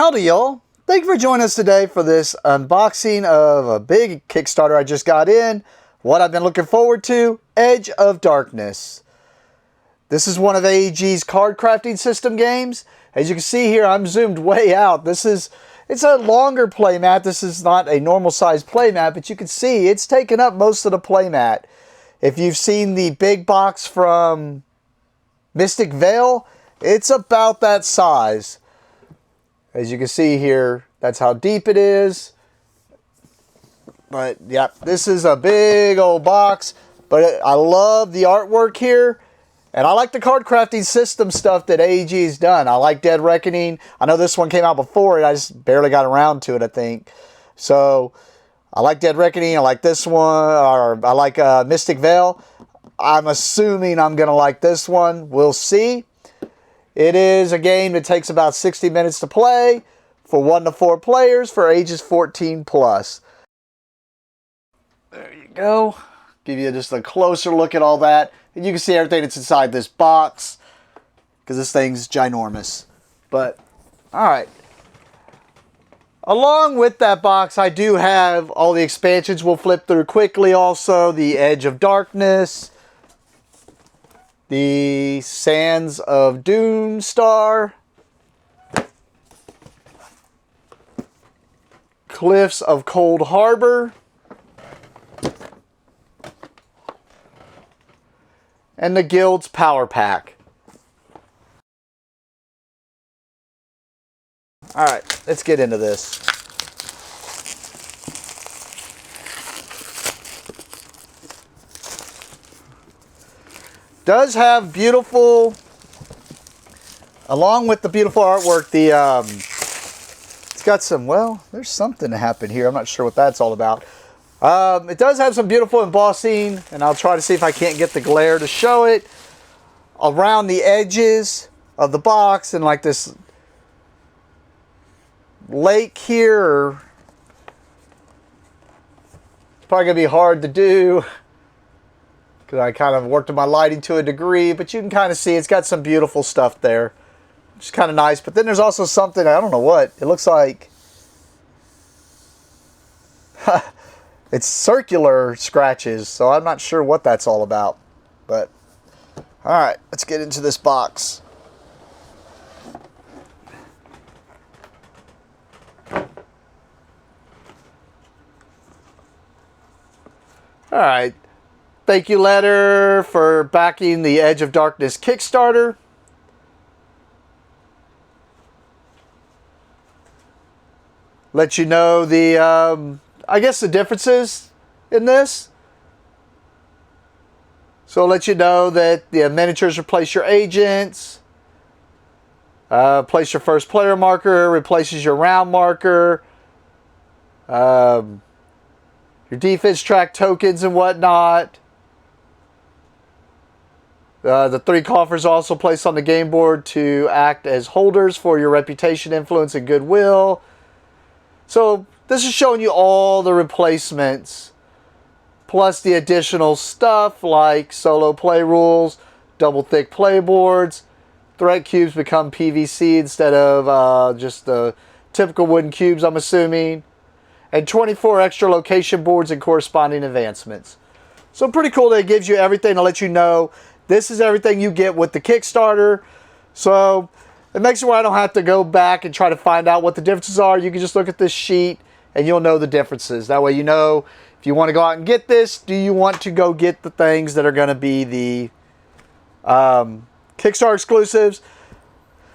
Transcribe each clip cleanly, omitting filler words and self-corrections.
Howdy y'all. Thank you for joining us today for this unboxing of a big Kickstarter I just got in. What I've been looking forward to, Edge of Darkness. This is one of AEG's card crafting system games. As you can see here, I'm zoomed way out. It's a longer playmat. This is not a normal size playmat, but you can see it's taken up most of the playmat. If you've seen the big box from Mystic Vale, it's about that size. As you can see here, that's how deep it is. But yeah, this is a big old box. But I love the artwork here. And I like the card crafting system stuff that AEG has done. I like Dead Reckoning. I know this one came out before it. I just barely got around to it, I think. So I like Dead Reckoning. I like this one. Or I like Mystic Vale. I'm assuming I'm going to like this one. We'll see. It is a game that takes about 60 minutes to play for 1 to 4 players for ages 14 plus. There you go. Give you just a closer look at all that. And you can see everything that's inside this box because this thing's ginormous. But, alright. Along with that box, I do have all the expansions we'll flip through quickly also. The Edge of Darkness. The Sands of Doomstar, Cliffs of Cold Harbor, and the Guild's Power Pack. Alright, let's get into this. Does have beautiful, along with the beautiful artwork, it's got some, well, there's something to happen here. I'm not sure what that's all about. It does have some beautiful embossing, and I'll try to see if I can't get the glare to show it, around the edges of the box, and like this lake here. It's probably going to be hard to do, because I kind of worked on my lighting to a degree, but you can kind of see it's got some beautiful stuff there. Which is kind of nice. But then there's also something, I don't know what, it looks like it's circular scratches, so I'm not sure what that's all about. But, alright, let's get into this box. Alright. Thank you letter for backing the Edge of Darkness Kickstarter. Let you know the, I guess the differences in this. So let you know that the miniatures replace your agents. Place your first player marker, replaces your round marker. Your defense track tokens and whatnot. The 3 coffers are also placed on the game board to act as holders for your reputation, influence, and goodwill. So this is showing you all the replacements, plus the additional stuff like solo play rules, double thick play boards, threat cubes become PVC instead of just the typical wooden cubes, I'm assuming, and 24 extra location boards and corresponding advancements. So pretty cool that it gives you everything to let you know this is everything you get with the Kickstarter. So it makes it where I don't have to go back and try to find out what the differences are. You can just look at this sheet and you'll know the differences. That way you know if you want to go out and get this, do you want to go get the things that are going to be the Kickstarter exclusives.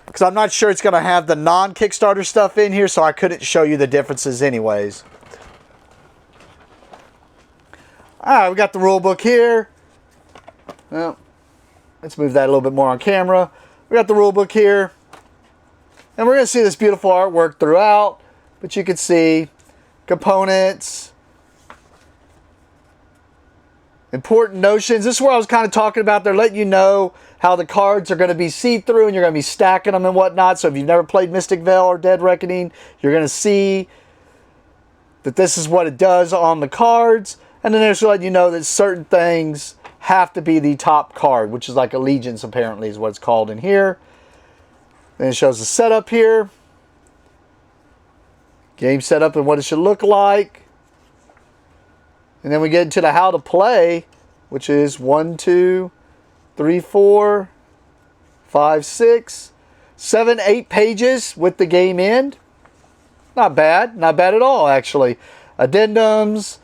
Because I'm not sure it's going to have the non-Kickstarter stuff in here, so I couldn't show you the differences anyways. Alright, we got the rule book here. Well, let's move that a little bit more on camera. We got the rule book here. And we're going to see this beautiful artwork throughout. But you can see components, important notions. This is where I was kind of talking about. They're letting you know how the cards are going to be see-through and you're going to be stacking them and whatnot. So if you've never played Mystic Vale or Dead Reckoning, you're going to see that this is what it does on the cards. And then there's letting you know that certain things have to be the top card, which is like Allegiance apparently is what it's called in here. Then it shows the setup here. Game setup and what it should look like. And then we get into the how to play, which is 1, 2, 3, 4, 5, 6, 7, 8 pages with the game end. Not bad. Not bad at all, actually. Addendums,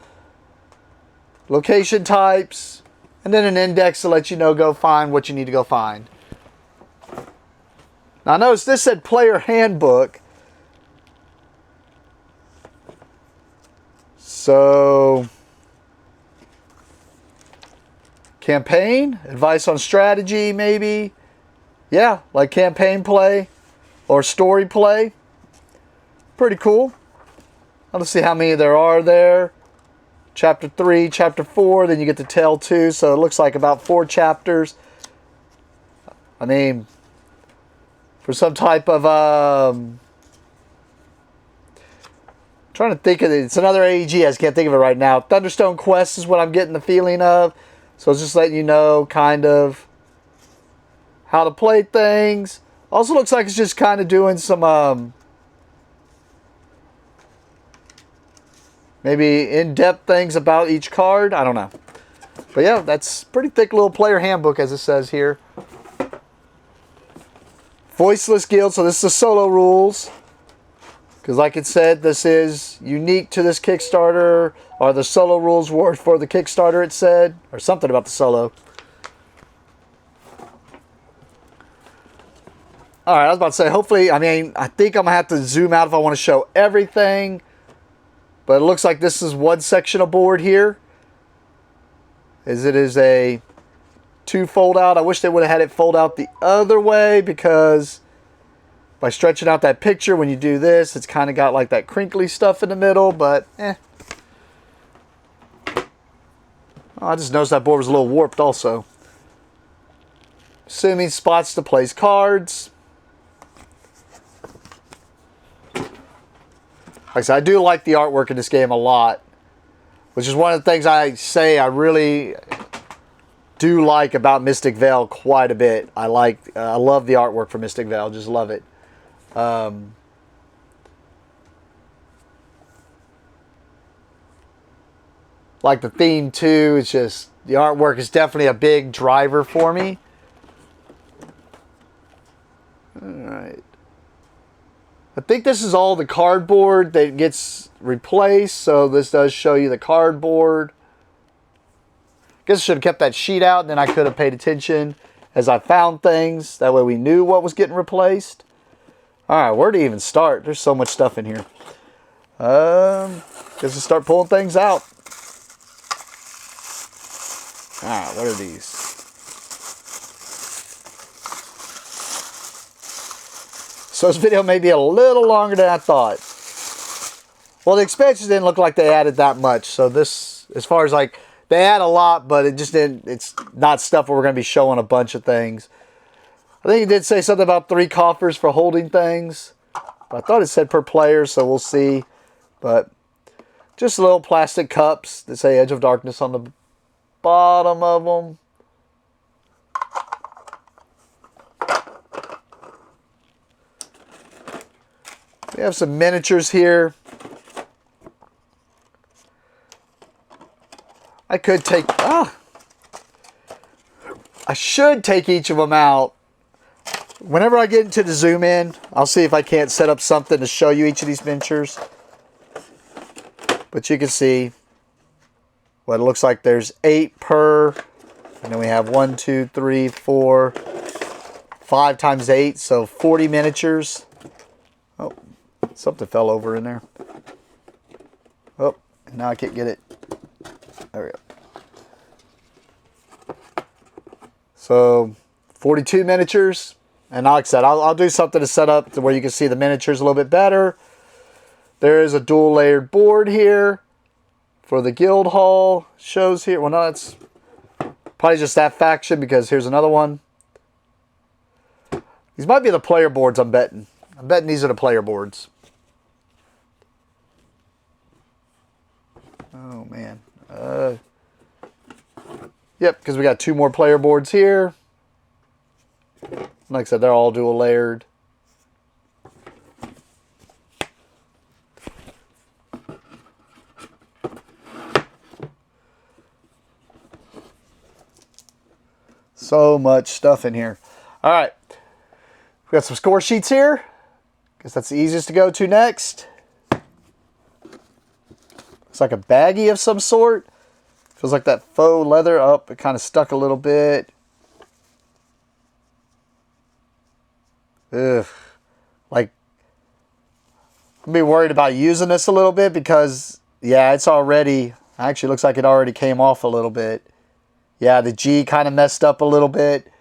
location types, and then an index to let you know go find what you need to go find. Now notice this said player handbook. So, campaign, advice on strategy maybe. Yeah, like campaign play or story play. Pretty cool. Let's see how many there are there. Chapter 3, Chapter 4, then you get to Tale 2. So it looks like about 4 chapters. I mean, for some type of... trying to think of it. It's another AEG. I just can't think of it right now. Thunderstone Quest is what I'm getting the feeling of. So it's just letting you know kind of how to play things. Also looks like it's just kind of doing some... maybe in-depth things about each card. I don't know. But yeah, that's pretty thick little player handbook as it says here. Voiceless Guild. So this is the solo rules. Because like it said, this is unique to this Kickstarter. Or the solo rules were for the Kickstarter, it said. Or something about the solo. Alright, I was about to say, hopefully, I mean, I think I'm going to have to zoom out if I want to show everything. But it looks like this is one section of board here. As it is a 2 fold out. I wish they would have had it fold out the other way, because by stretching out that picture, when you do this, it's kind of got like that crinkly stuff in the middle, but eh. Oh, I just noticed that board was a little warped also. Assuming spots to place cards. Like I said, I do like the artwork in this game a lot, which is one of the things I say I really do like about Mystic Vale quite a bit. I love the artwork for Mystic Vale, just love it. Like the theme too, it's just, the artwork is definitely a big driver for me. Alright. I think this is all the cardboard that gets replaced, so this does show you the cardboard. Guess I should have kept that sheet out, and then I could have paid attention as I found things. That way we knew what was getting replaced. Alright, where to even start? There's so much stuff in here. Guess we'll start pulling things out. Alright, what are these? So this video may be a little longer than I thought. Well, the expansions didn't look like they added that much. So this, as far as like, they add a lot, but it just didn't, it's not stuff where we're going to be showing a bunch of things. I think it did say something about 3 coffers for holding things. But I thought it said per player, so we'll see. But just little plastic cups that say Edge of Darkness on the bottom of them. We have some miniatures here. I could take... I should take each of them out. Whenever I get into the zoom in, I'll see if I can't set up something to show you each of these miniatures. But you can see what it looks like. There's 8 per. And then we have 1, 2, 3, 4, 5 times 8. So 40 miniatures. Oh, something fell over in there. Oh, now I can't get it. There we go. So 42 miniatures. And like I said, I'll do something to set up to where you can see the miniatures a little bit better. There is a dual layered board here for the guild hall. Shows here. Well, no, that's probably just that faction, because here's another one. These might be the player boards, I'm betting. I'm betting these are the player boards. Oh, man. Yep, because we got 2 more player boards here. Like I said, they're all dual layered. So much stuff in here. All right. We got some score sheets here. Guess that's the easiest to go to next. Looks like a baggie of some sort. Feels like that faux leather. Oh, it kind of stuck a little bit. Ugh. Like, I'm be worried about using this a little bit because, yeah, it's already, actually looks like it already came off a little bit. Yeah, the G kind of messed up a little bit.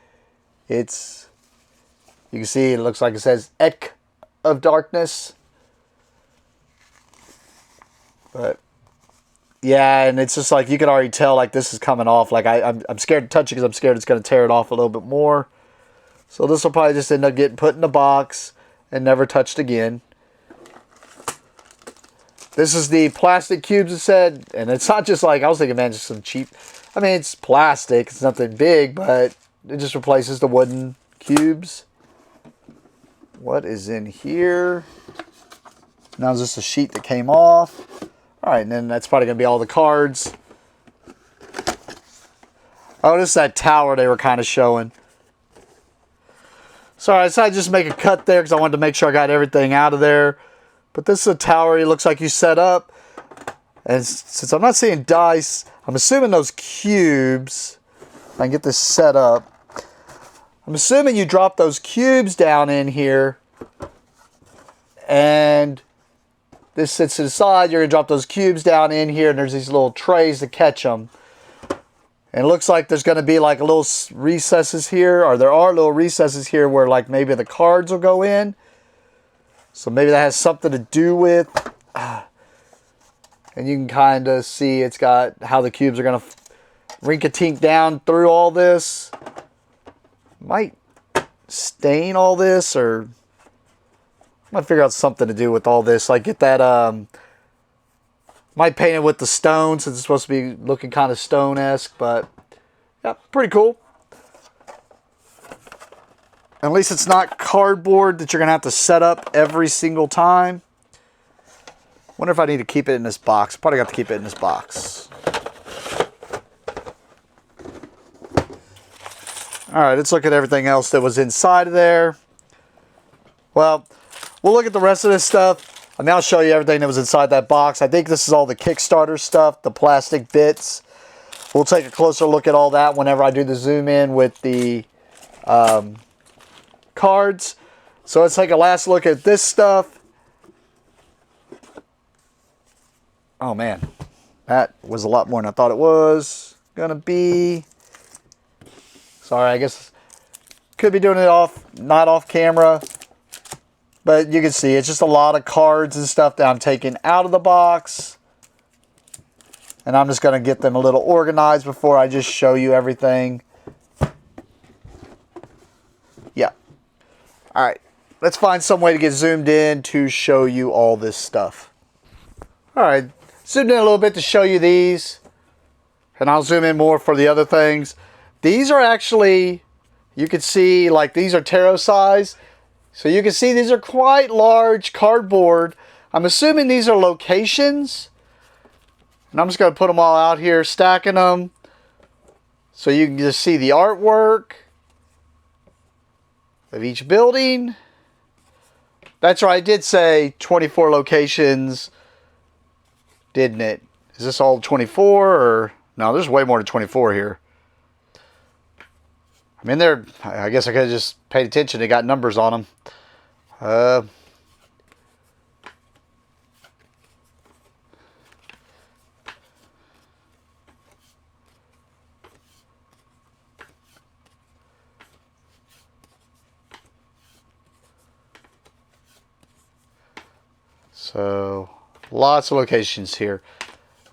It's, you can see it looks like it says Ek of Darkness. But, yeah, and it's just like, you can already tell like this is coming off. Like I'm scared to touch it because I'm scared it's going to tear it off a little bit more. So this will probably just end up getting put in the box and never touched again. This is the plastic cubes, it said. And it's not just like, I was thinking, man, just some cheap. I mean, it's plastic. It's nothing big, but it just replaces the wooden cubes. What is in here? Now is this a sheet that came off? All right, and then that's probably going to be all the cards. Oh, this is that tower they were kind of showing. Sorry, I decided to just make a cut there because I wanted to make sure I got everything out of there. But this is a tower it looks like you set up. And since I'm not seeing dice, I'm assuming those cubes, if I can get this set up, I'm assuming you drop those cubes down in here. And this sits to the side. You're going to drop those cubes down in here. And there's these little trays to catch them. And it looks like there's going to be like a little recesses here. Or there are little recesses here where like maybe the cards will go in. So maybe that has something to do with... And you can kind of see it's got how the cubes are going to rink-a-tink down through all this. Might stain all this, or I might figure out something to do with all this. Like get that, might paint it with the stone since it's supposed to be looking kind of stone-esque, but yeah, pretty cool. At least it's not cardboard that you're going to have to set up every single time. Wonder if I need to keep it in this box. Probably got to keep it in this box. All right, let's look at everything else that was inside of there. Well, we'll look at the rest of this stuff. I mean, I'll show you everything that was inside that box. I think this is all the Kickstarter stuff, the plastic bits. We'll take a closer look at all that whenever I do the zoom in with the cards. So let's take a last look at this stuff. Oh man, that was a lot more than I thought it was gonna be. Sorry, I guess could be doing it not off camera, but you can see it's just a lot of cards and stuff that I'm taking out of the box, and I'm just gonna get them a little organized before I just show you everything. Yeah. All right, let's find some way to get zoomed in to show you all this stuff. All right. Zoomed in a little bit to show you these, and I'll zoom in more for the other things. These are actually, you can see, like these are tarot size. So you can see these are quite large cardboard. I'm assuming these are locations. And I'm just going to put them all out here, stacking them. So you can just see the artwork of each building. That's right, I did say 24 locations. Didn't it? Is this all 24 or no? There's way more than 24 here. I mean, I guess I could have just paid attention. They got numbers on them. So lots of locations here.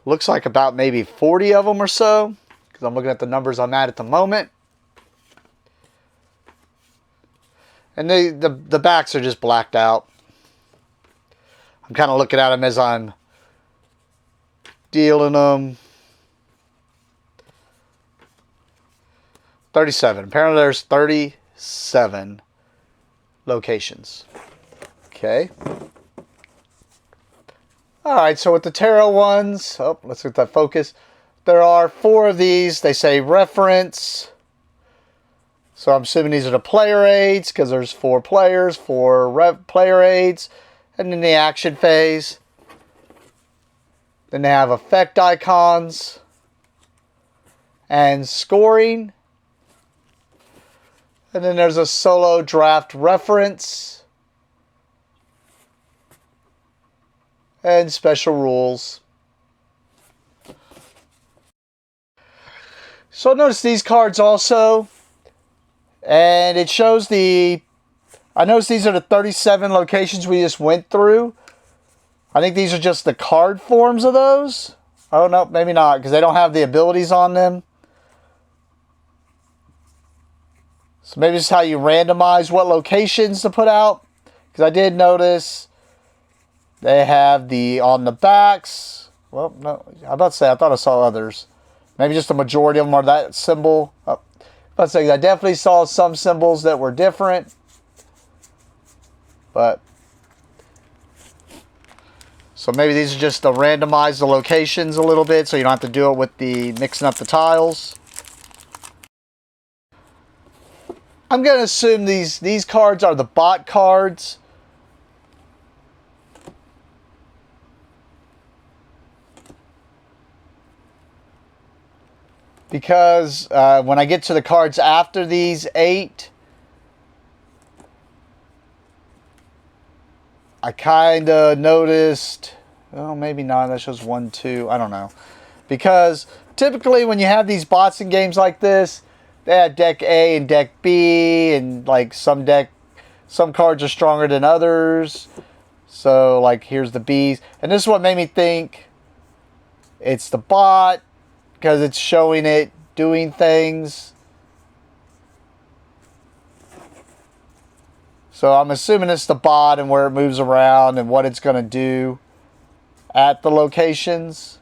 Looks like about maybe 40 of them or so, because I'm looking at the numbers I'm at the moment. And the backs are just blacked out. I'm kind of looking at them as I'm dealing them. 37. Apparently there's 37 locations. Okay. Alright, so with the tarot ones, oh, let's get that focus. There are 4 of these. They say reference. So I'm assuming these are the player aids because there's 4 players, 4 player aids, and then the action phase. Then they have effect icons and scoring. And then there's a solo draft reference and special rules. So notice these cards also, and it shows I noticed these are the 37 locations we just went through. I think these are just the card forms of those. Oh no, maybe not, because they don't have the abilities on them. So maybe this is how you randomize what locations to put out. Because I did notice they have on the backs. Well, no, I was about to say, I thought I saw others. Maybe just the majority of them are that symbol. Oh, let's say I definitely saw some symbols that were different. But so maybe these are just to randomize the locations a little bit so you don't have to do it with the mixing up the tiles. I'm going to assume these cards are the bot cards. Because when I get to the cards after these 8, I kind of noticed, oh, maybe not, that shows 1, 2, I don't know. Because typically when you have these bots in games like this, they have deck A and deck B, and like some cards are stronger than others. So like here's the Bs. And this is what made me think it's the bot, because it's showing it doing things. So I'm assuming it's the bot and where it moves around and what it's going to do at the locations.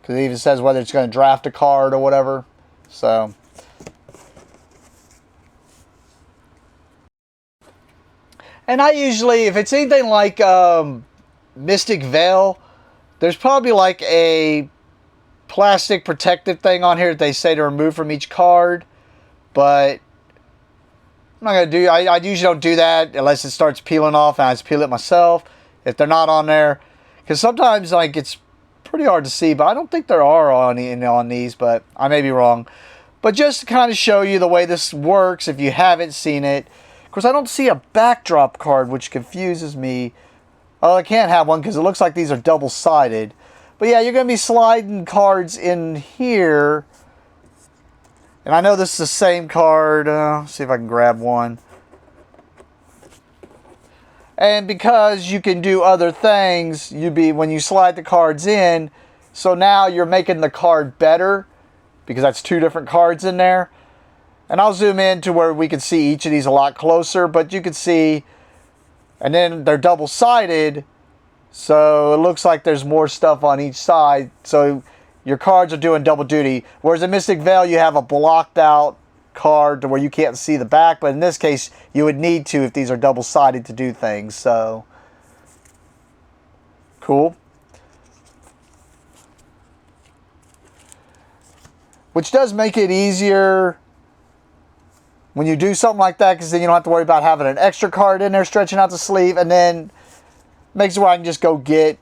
Because it even says whether it's going to draft a card or whatever. So. And I usually, if it's anything like Mystic Veil, there's probably like a plastic protective thing on here that they say to remove from each card. But I'm not going to do, I usually don't do that unless it starts peeling off and I just peel it myself. If they're not on there. Because sometimes like it's pretty hard to see, but I don't think there are on these, but I may be wrong. But just to kind of show you the way this works if you haven't seen it. Of course, I don't see a backdrop card, which confuses me. Oh, I can't have one because it looks like these are double-sided. But yeah, you're going to be sliding cards in here. And I know this is the same card. See if I can grab one. And because you can do other things, when you slide the cards in, so now you're making the card better because that's 2 different cards in there. And I'll zoom in to where we can see each of these a lot closer, but you can see, and then they're double-sided, so it looks like there's more stuff on each side. So your cards are doing double duty. Whereas in Mystic Veil, you have a blocked out card to where you can't see the back, but in this case, you would need to if these are double-sided to do things. So, cool. Which does make it easier when you do something like that, because then you don't have to worry about having an extra card in there stretching out the sleeve, and then makes it where I can just go get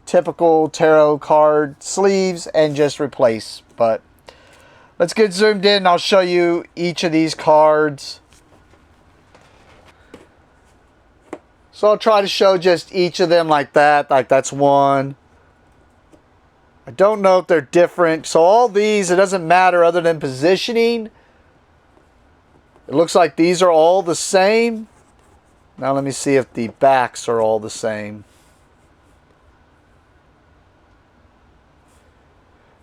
typical tarot card sleeves and just replace. But let's get zoomed in and I'll show you each of these cards. So I'll try to show just each of them like that. Like that's one. I don't know if they're different. So all these, it doesn't matter other than positioning. It looks like these are all the same. Now let me see if the backs are all the same.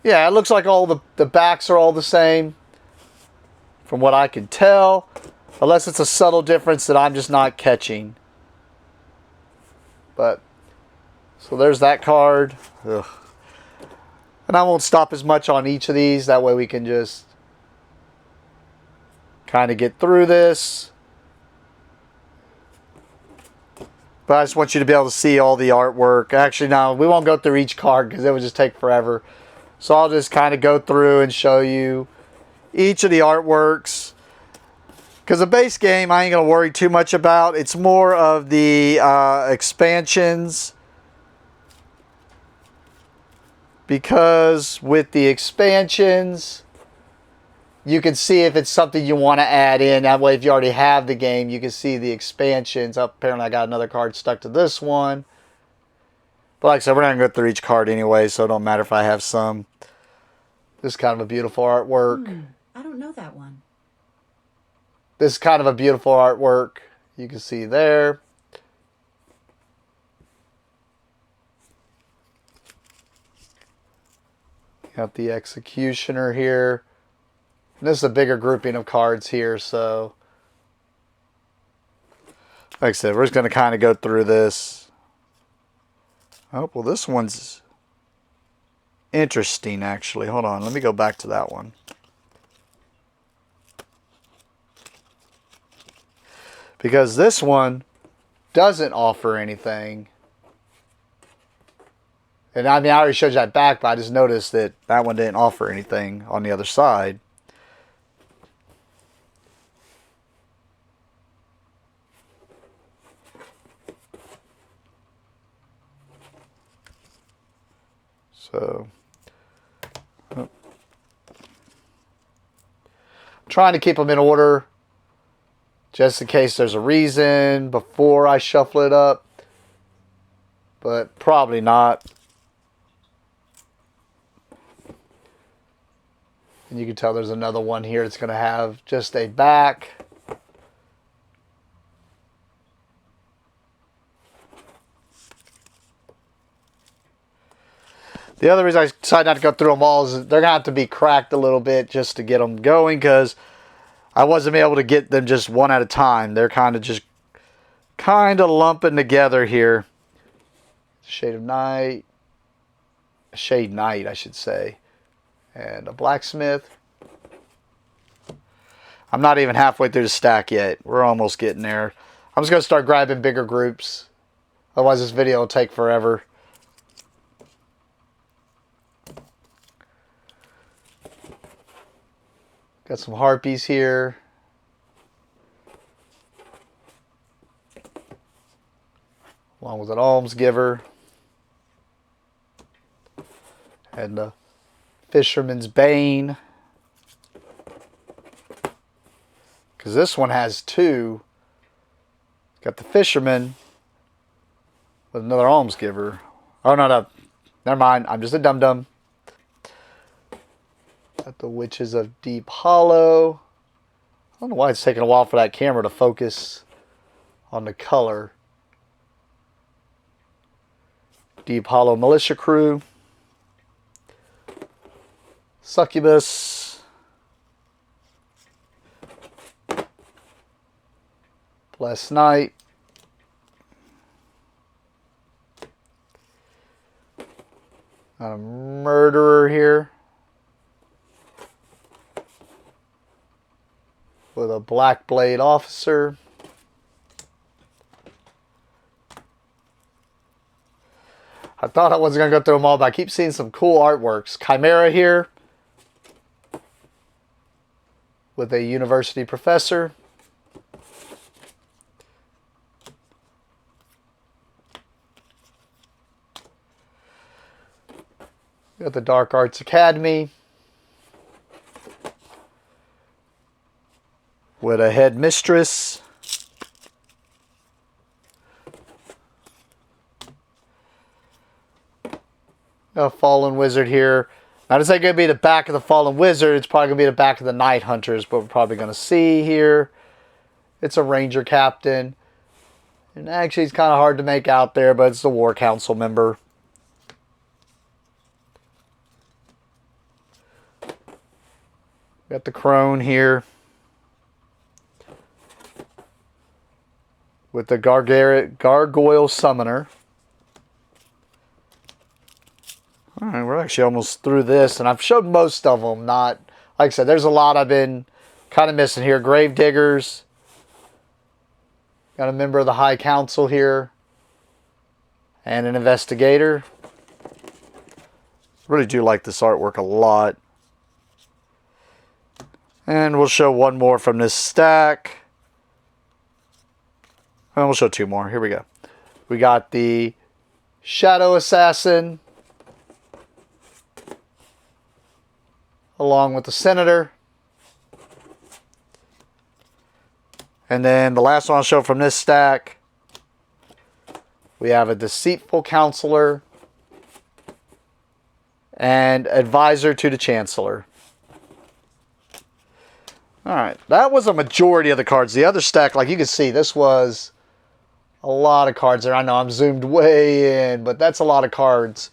Yeah, it looks like all the backs are all the same from what I can tell. Unless it's a subtle difference that I'm just not catching. But, so there's that card. Ugh. And I won't stop as much on each of these. That way we can just kind of get through this. But I just want you to be able to see all the artwork. Actually, no, we won't go through each card because it would just take forever. So I'll just kind of go through and show you each of the artworks. Because the base game I ain't going to worry too much about. It's more of the expansions. Because with the expansions, you can see if it's something you want to add in. That way, if you already have the game, you can see the expansions. Oh, apparently, I got another card stuck to this one. But like I said, we're not going to go through each card anyway, so it don't matter if I have some. This is kind of a beautiful artwork. I don't know that one. This is kind of a beautiful artwork. You can see there. Got the Executioner here. And this is a bigger grouping of cards here, so like I said, we're just going to kind of go through this. Oh, well, this one's interesting, actually. Hold on, let me go back to that one. Because this one doesn't offer anything. And I mean, I already showed you that back, but I just noticed that that one didn't offer anything on the other side. So, trying to keep them in order, just in case there's a reason before I shuffle it up, but probably not. And you can tell there's another one here that's going to have just a back. The other reason I decided not to go through them all is they're going to have to be cracked a little bit just to get them going, because I wasn't able to get them just one at a time. They're kind of lumping together here. Shade of Night. Shade Night, I should say. And a Blacksmith. I'm not even halfway through the stack yet. We're almost getting there. I'm just going to start grabbing bigger groups. Otherwise this video will take forever. Got some Harpies here. Along with an Almsgiver. And the Fisherman's Bane. Because this one has two. Got the Fisherman with another Almsgiver. Oh, no. Never mind. I'm just a dum-dum. Got the Witches of Deep Hollow. I don't know why it's taking a while for that camera to focus on the color. Deep Hollow Militia Crew. Succubus. Blessed Knight. Got a Murderer here. With a Black Blade Officer. I thought I wasn't going to go through them all, but I keep seeing some cool artworks. Chimera here. With a university professor. Got the Dark Arts Academy. With a headmistress. A Fallen Wizard here. Not is that going to be the back of the Fallen Wizard. It's probably going to be the back of the Night Hunters, but we're probably going to see here. It's a Ranger Captain. And actually, it's kind of hard to make out there, but it's the War Council member. Got the Crone here. With the Gargoyle Summoner. Alright, we're actually almost through this, and I've showed most of them. Not, like I said, there's a lot I've been kind of missing here. Gravediggers. Got a member of the High Council here. And an Investigator. Really do like this artwork a lot. And we'll show one more from this stack. And we'll show two more. Here we go. We got the Shadow Assassin along with the Senator. And then the last one I'll show from this stack, we have a Deceitful Counselor and Advisor to the Chancellor. Alright, that was a majority of the cards. The other stack, like you can see, this was a lot of cards there. I know I'm zoomed way in, but that's a lot of cards.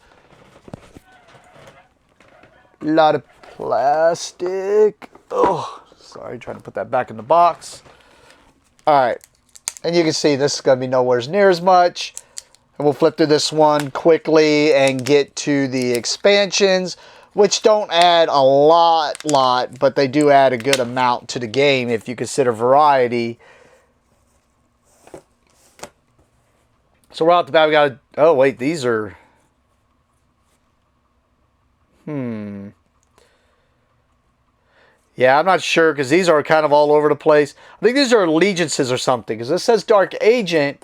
A lot of plastic. Oh, sorry, trying to put that back in the box. Alright, and you can see this is going to be nowhere near as much. And we'll flip through this one quickly and get to the expansions, which don't add a lot, but they do add a good amount to the game if you consider variety. So right off the bat, we got, oh wait, these are, yeah, I'm not sure because these are kind of all over the place. I think these are allegiances or something because this says Dark Agent.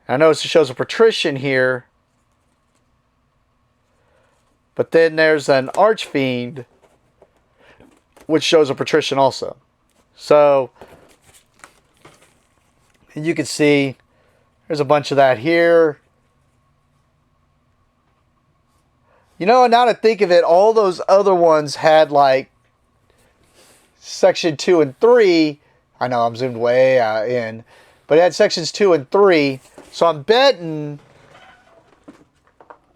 I notice it shows a patrician here. But then there's an Archfiend, which shows a patrician also. So, and you can see there's a bunch of that here. You know, now to think of it, all those other ones had like section 2 and 3. I know I'm zoomed way in. But it had sections 2 and 3. So I'm betting,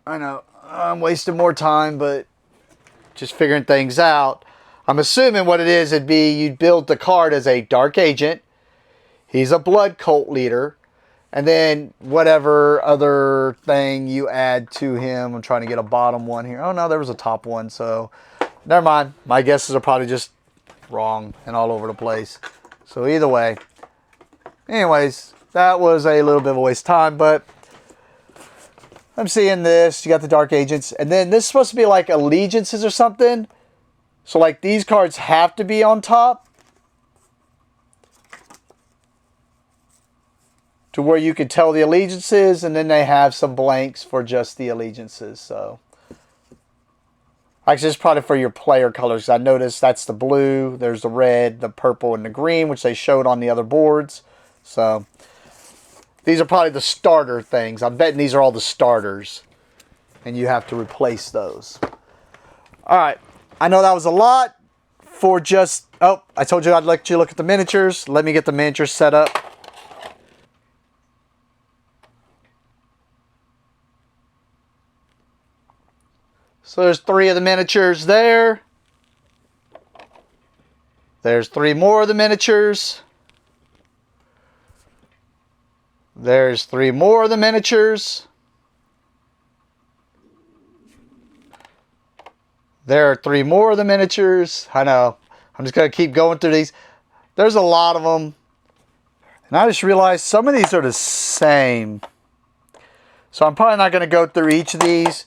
I know, I'm wasting more time, but just figuring things out. I'm assuming what it is, it'd be you'd build the card as a Dark Agent. He's a blood cult leader. And then whatever other thing you add to him. I'm trying to get a bottom one here. Oh, no, there was a top one. So, never mind. My guesses are probably just wrong and all over the place. So, either way. Anyways, that was a little bit of a waste of time, but I'm seeing this. You got the Dark Agents. And then this is supposed to be like allegiances or something. So like these cards have to be on top. To where you can tell the allegiances. And then they have some blanks for just the allegiances. So actually, it's probably for your player colors. I noticed that's the blue. There's the red, the purple, and the green, which they showed on the other boards. So these are probably the starter things. I'm betting these are all the starters. And you have to replace those. Alright. I know that was a lot for just... Oh, I told you I'd let you look at the miniatures. Let me get the miniatures set up. So there's 3 of the miniatures there. There's 3 more of the miniatures. There's 3 more of the miniatures. There are 3 more of the miniatures. I know. I'm just going to keep going through these. There's a lot of them. And I just realized some of these are the same. So I'm probably not going to go through each of these,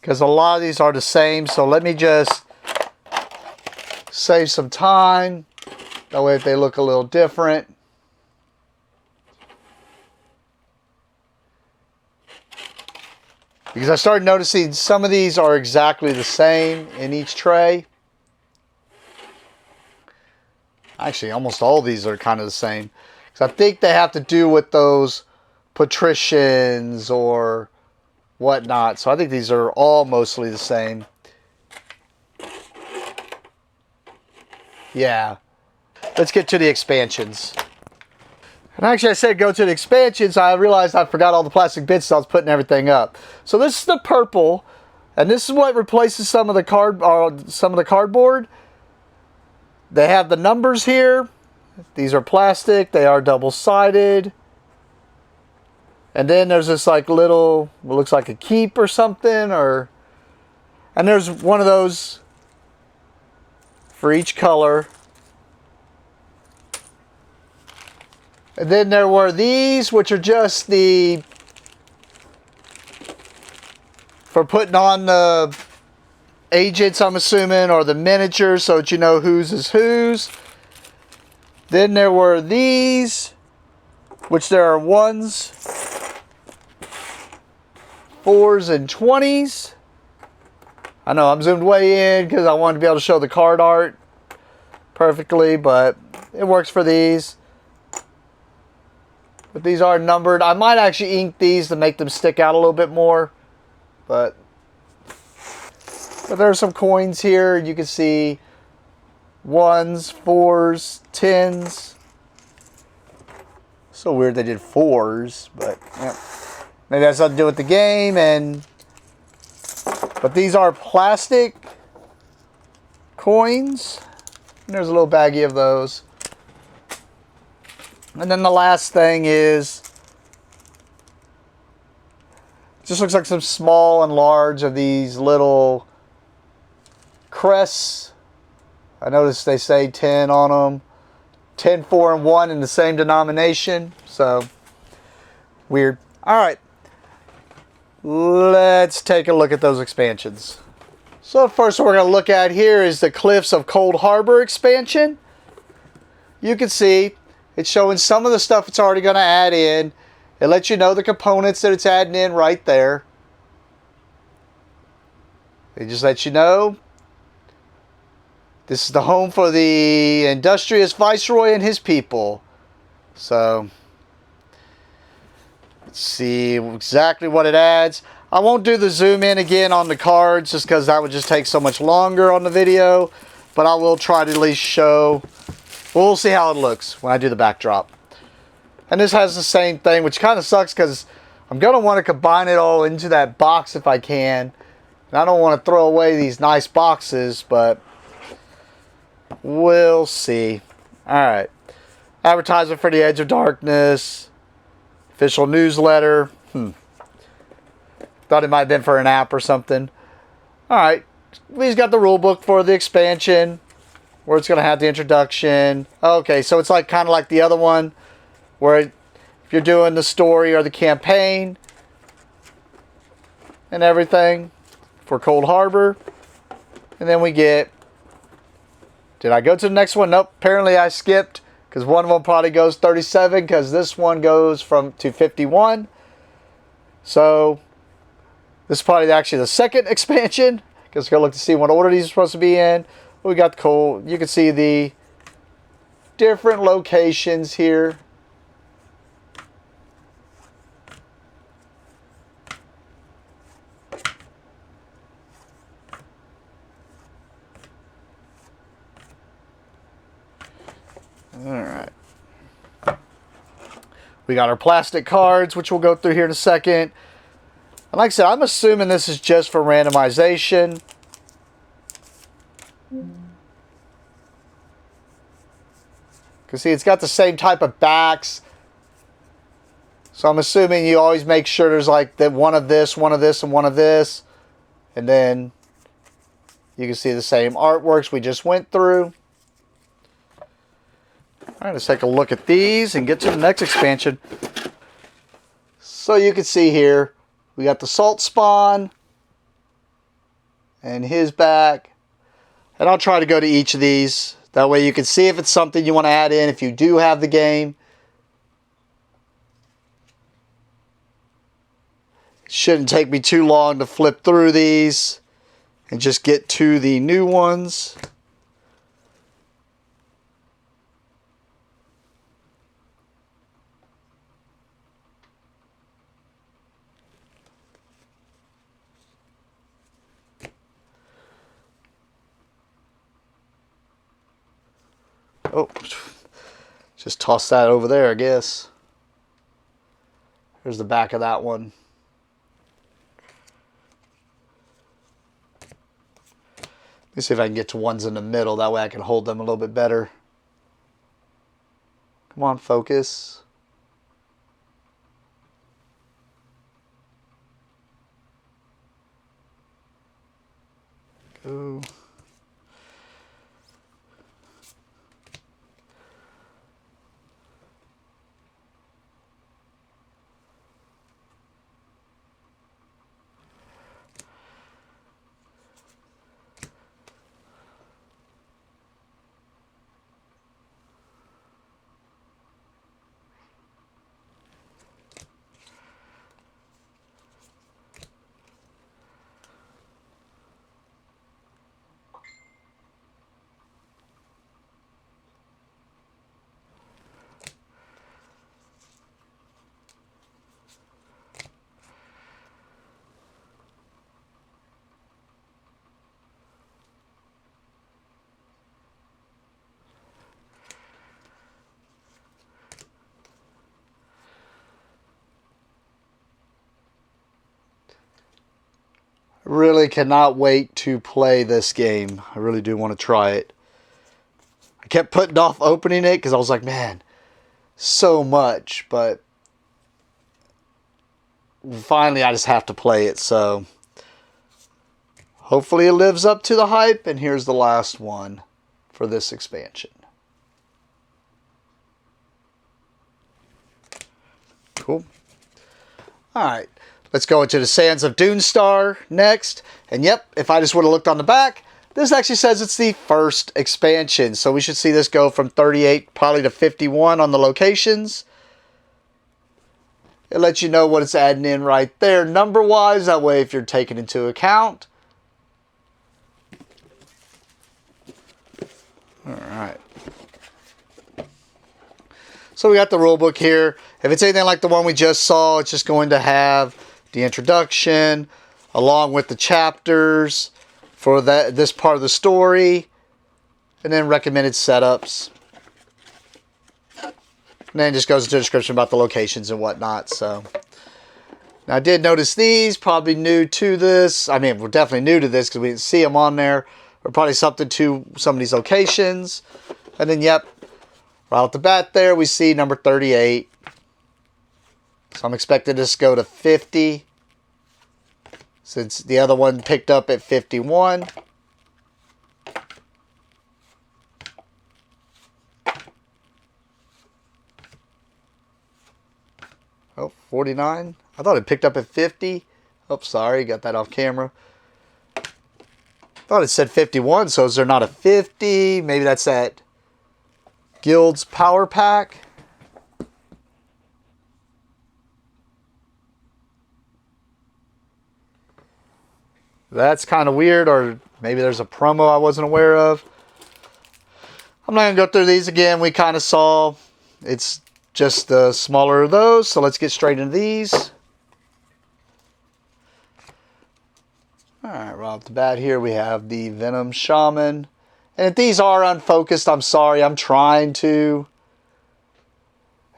because a lot of these are the same. So let me just save some time. That way if they look a little different. Because I started noticing some of these are exactly the same in each tray. Actually, almost all of these are kind of the same. Because I think they have to do with those patricians or whatnot. So I think these are all mostly the same. Yeah. Let's get to the expansions. And actually I said go to the expansions. I realized I forgot all the plastic bits, so I was putting everything up. So this is the purple. And this is what replaces some of the cardboard. They have the numbers here. These are plastic. They are double-sided. And then there's this like little, it looks like a keep or something. And there's one of those for each color. And then there were these, which are just for putting on the agents, I'm assuming, or the miniatures, so that you know whose is whose. Then there were these, which there are 1s, 4s, and 20s. I know I'm zoomed way in because I wanted to be able to show the card art perfectly, but it works for these. But these are numbered. I might actually ink these to make them stick out a little bit more. But there are some coins here. You can see 1s, 4s, 10s. So weird they did 4s, but yeah. Maybe that's something to do with the game. But these are plastic coins. And there's a little baggie of those. And then the last thing is, just looks like some small and large of these little crests. I noticed they say 10 on them. 10, 4, and 1 in the same denomination. So, weird. Alright. Let's take a look at those expansions. So first what we're going to look at here is the Cliffs of Cold Harbor expansion. You can see it's showing some of the stuff it's already going to add in. It lets you know the components that it's adding in right there. It just lets you know this is the home for the industrious Viceroy and his people. So, let's see exactly what it adds. I won't do the zoom in again on the cards just because that would just take so much longer on the video. But I will try to at least show. We'll see how it looks when I do the backdrop. And this has the same thing, which kind of sucks because I'm going to want to combine it all into that box if I can. And I don't want to throw away these nice boxes, but we'll see. Alright. Advertisement for the Edge of Darkness. Official newsletter. Thought it might have been for an app or something. Alright. He's got the rule book for the expansion, where it's going to have the introduction. Okay, so it's like kind of like the other one, where if you're doing the story or the campaign and everything for Cold Harbor. And then we get... Did I go to the next one? Nope. Apparently I skipped, because one of them probably goes 37, because this one goes to 51. So this is probably actually the second expansion, because we're going to look to see what order these are supposed to be in. We got cold. You can see the different locations here. Alright. We got our plastic cards, which we'll go through here in a second. And like I said, I'm assuming this is just for randomization. Because see, it's got the same type of backs. So I'm assuming you always make sure there's like one of this, and one of this. And then you can see the same artworks we just went through. Alright, let's take a look at these and get to the next expansion. So you can see here, we got the Salt Spawn and his back. And I'll try to go to each of these. That way you can see if it's something you want to add in if you do have the game. It shouldn't take me too long to flip through these and just get to the new ones. Oh, just toss that over there, I guess. Here's the back of that one. Let me see if I can get to ones in the middle. That way I can hold them a little bit better. Come on, focus. Go. Really cannot wait to play this game. I really do want to try it. I kept putting off opening it because I was like, man, so much. But finally, I just have to play it. So hopefully it lives up to the hype. And here's the last one for this expansion. Cool. All right. Let's go into the Sands of Dunestar next. And yep, if I just would have looked on the back, this actually says it's the first expansion. So we should see this go from 38 probably to 51 on the locations. It lets you know what it's adding in right there number-wise. That way if you're taking into account. Alright. So we got the rule book here. If it's anything like the one we just saw, it's just going to have the introduction along with the chapters for this part of the story, and then recommended setups, and then it just goes into a description about the locations and whatnot. So now I did notice these, probably new to this. I mean, we're definitely new to this because we didn't see them on there, or probably something to some of these locations. And then yep, right off the bat there we see number 38. So I'm expecting this to go to 50, since the other one picked up at 51. Oh, 49. I thought it picked up at 50. Oh, sorry, got that off camera. Thought it said 51, so is there not a 50? Maybe that's that Guild's Power Pack. That's kind of weird, or maybe there's a promo I wasn't aware of. I'm not going to go through these again. We kind of saw it's just the smaller of those, so let's get straight into these. Alright, right off the bat here we have the Venom Shaman. And if these are unfocused, I'm sorry. I'm trying to.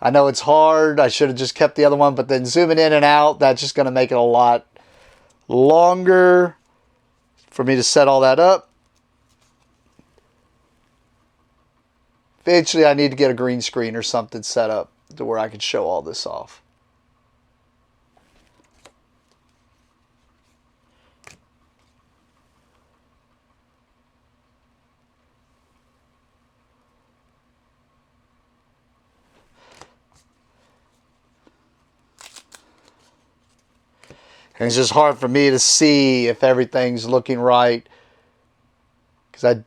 I know it's hard. I should have just kept the other one, but then zooming in and out, that's just going to make it a lot longer for me to set all that up. Eventually I need to get a green screen or something set up to where I can show all this off. And it's just hard for me to see if everything's looking right, because I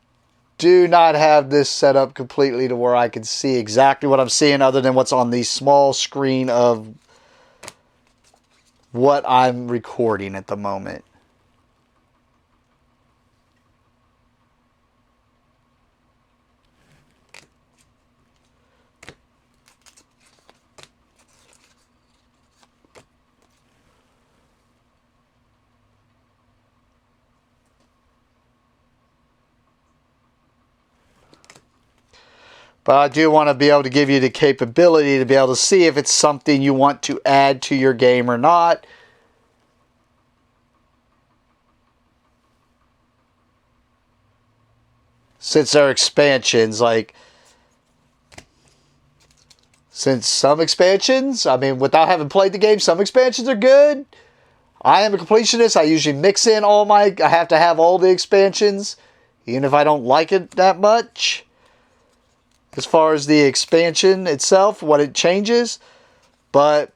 do not have this set up completely to where I can see exactly what I'm seeing other than what's on the small screen of what I'm recording at the moment. But I do want to be able to give you the capability to be able to see if it's something you want to add to your game or not. Since they're expansions, like, since some expansions, I mean, without having played the game, some expansions are good. I am a completionist. I usually mix in I have to have all the expansions, even if I don't like it that much. As far as the expansion itself, what it changes. But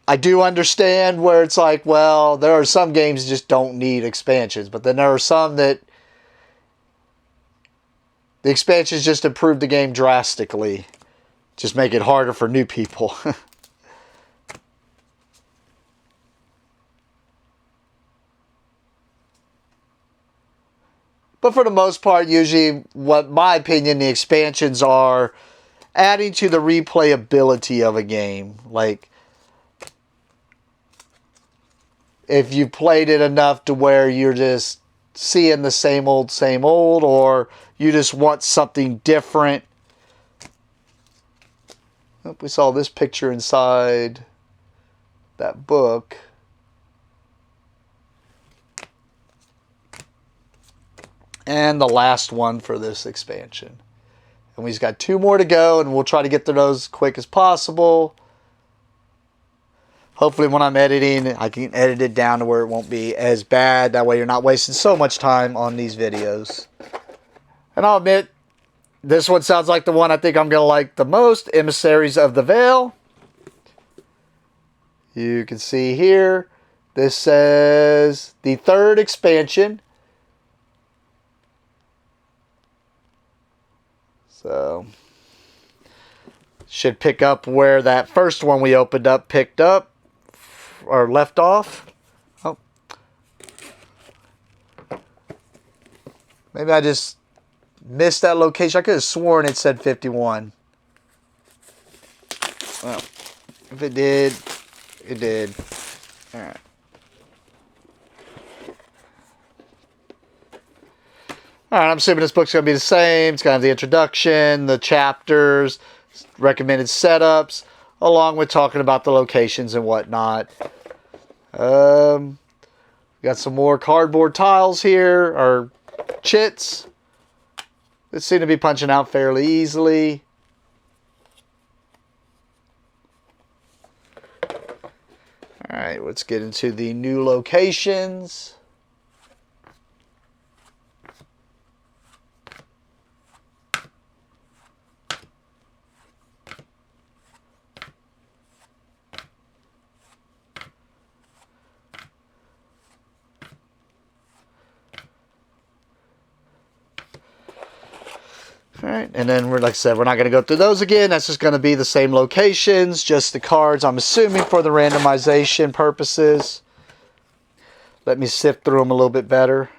I do understand where it's like, well, there are some games that just don't need expansions. But then there are some that the expansions just improve the game drastically. Just make it harder for new people. But for the most part, usually, my opinion, the expansions are adding to the replayability of a game. Like, if you played it enough to where you're just seeing the same old, or you just want something different. Oh, we saw this picture inside that book. and the last one for this expansion. And we've got 2 more to go, and we'll try to get through those as quick as possible. Hopefully when I'm editing, I can edit it down to where it won't be as bad. That way you're not wasting so much time on these videos. And I'll admit, this one sounds like the one I think I'm going to like the most, Emissaries of the Veil. You can see here, this says the 3rd expansion. So, should pick up where that first one we opened up picked up, or left off. Oh. Maybe I just missed that location. I could have sworn it said 51. Well, if it did, it did. Alright. Alright, I'm assuming this book's going to be the same. It's going to have the introduction, the chapters, recommended setups, along with talking about the locations and whatnot. Got some more cardboard tiles here, or chits. They seem to be punching out fairly easily. Alright, let's get into the new locations. Alright, and then like I said, we're not going to go through those again. That's just going to be the same locations, just the cards, I'm assuming, for the randomization purposes. Let me sift through them a little bit better.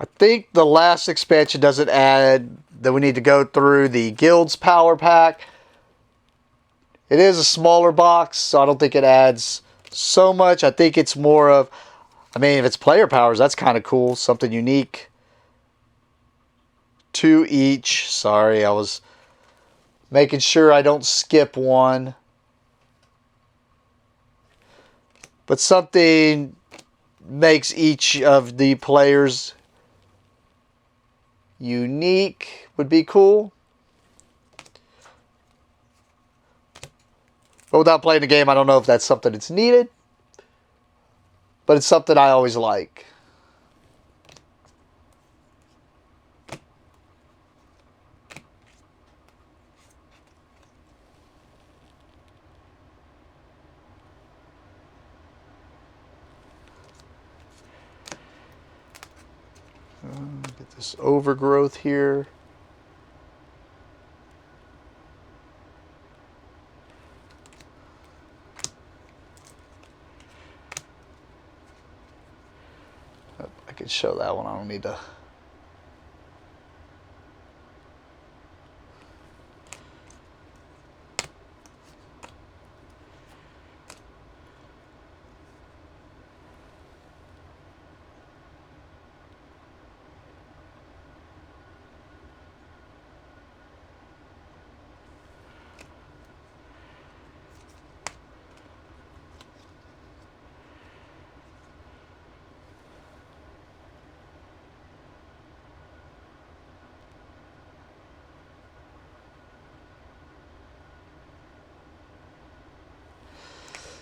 I think the last expansion doesn't add that we need to go through the Guild's Power Pack. It is a smaller box, so I don't think it adds so much. I think it's more of, I mean, if it's player powers, that's kind of cool. Something unique. 2 each. Sorry, I was making sure I don't skip one. But something makes each of the players unique would be cool. But without playing the game, I don't know if that's something that's needed. But it's something I always like. Get this overgrowth here. I could show that one. I don't need to.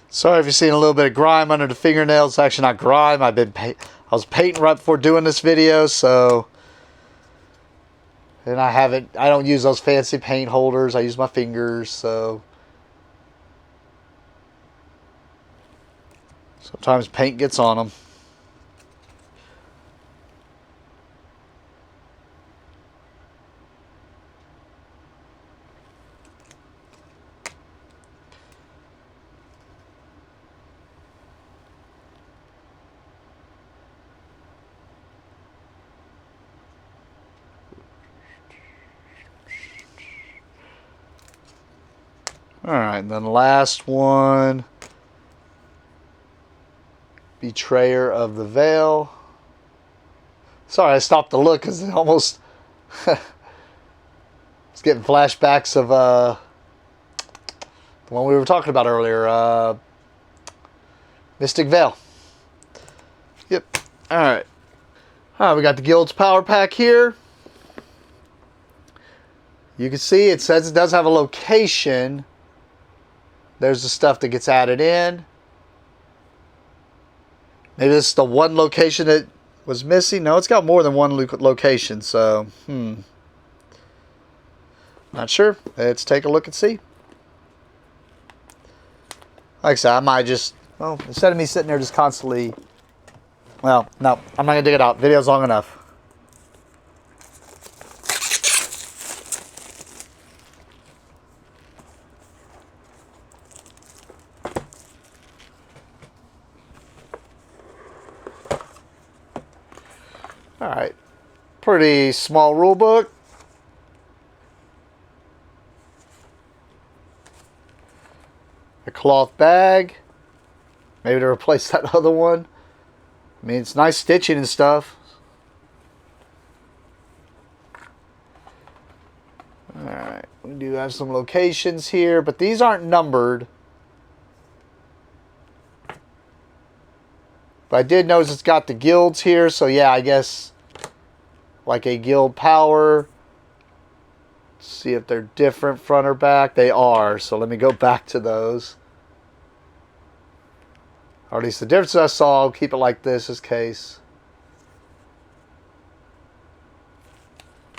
Sorry if you're seeing a little bit of grime under the fingernails. It's actually not grime. I was painting right before doing this video, so. And I don't use those fancy paint holders. I use my fingers, so. Sometimes paint gets on them. Alright, and then the last one. Betrayer of the Veil. Sorry, I stopped to look because it almost It's getting flashbacks of the one we were talking about earlier, Mystic Vale. Yep. Alright. Alright, we got the Guild's Power Pack here. You can see it says it does have a location. There's the stuff that gets added in. Maybe this is the one location that was missing. No, it's got more than one location, so, not sure. Let's take a look and see. Like I said, I might just, well, instead of me sitting there just constantly, well, no, I'm not going to dig it out. Video's long enough. Alright, pretty small rule book. A cloth bag, maybe to replace that other one. I mean, it's nice stitching and stuff. Alright, we do have some locations here, but these aren't numbered. But I did notice it's got the guilds here, so yeah, I guess like a guild power. Let's see if they're different front or back. They are, so let me go back to those. Or at least the difference I saw, I'll keep it like this as case.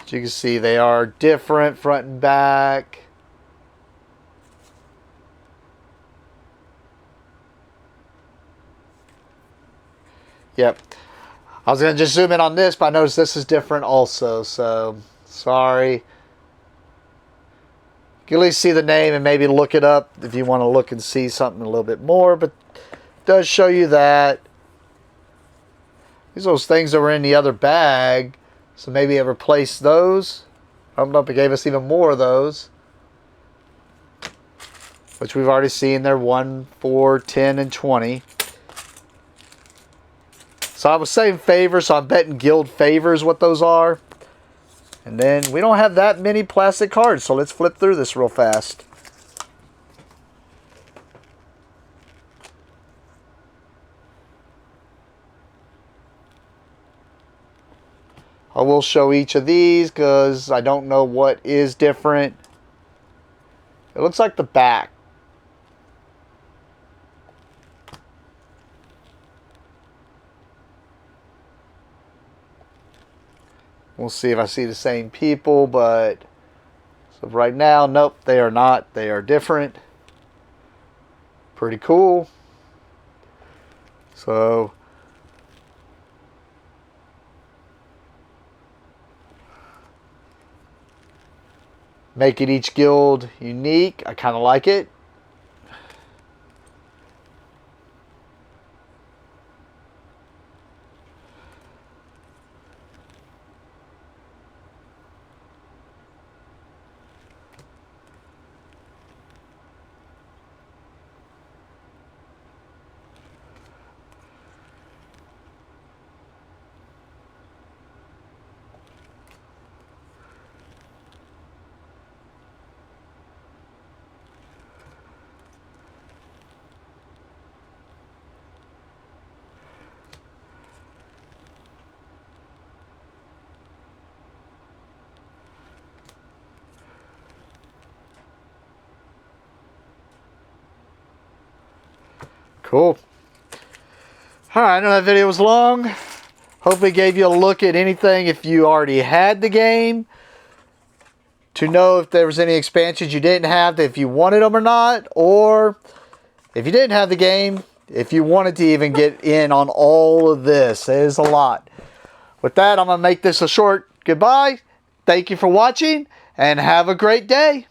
As you can see, they are different front and back. Yep. I was going to just zoom in on this, but I noticed this is different also, so sorry. You can at least see the name and maybe look it up if you want to look and see something a little bit more, but it does show you that. These are those things that were in the other bag, so maybe I replaced those. I don't know if it gave us even more of those, which we've already seen. They're 1, 4, 10, and 20. So I was saying favors, so I'm betting guild favors what those are. And then we don't have that many plastic cards, so let's flip through this real fast. I will show each of these because I don't know what is different. It looks like the back. We'll see if I see the same people, but so right now, nope, they are not. They are different. Pretty cool. So making each guild unique. I kind of like it. Cool. Alright, I know that video was long. Hopefully it gave you a look at anything if you already had the game. To know if there was any expansions you didn't have, if you wanted them or not. Or if you didn't have the game, if you wanted to even get in on all of this. It is a lot. With that, I'm going to make this a short goodbye. Thank you for watching and have a great day.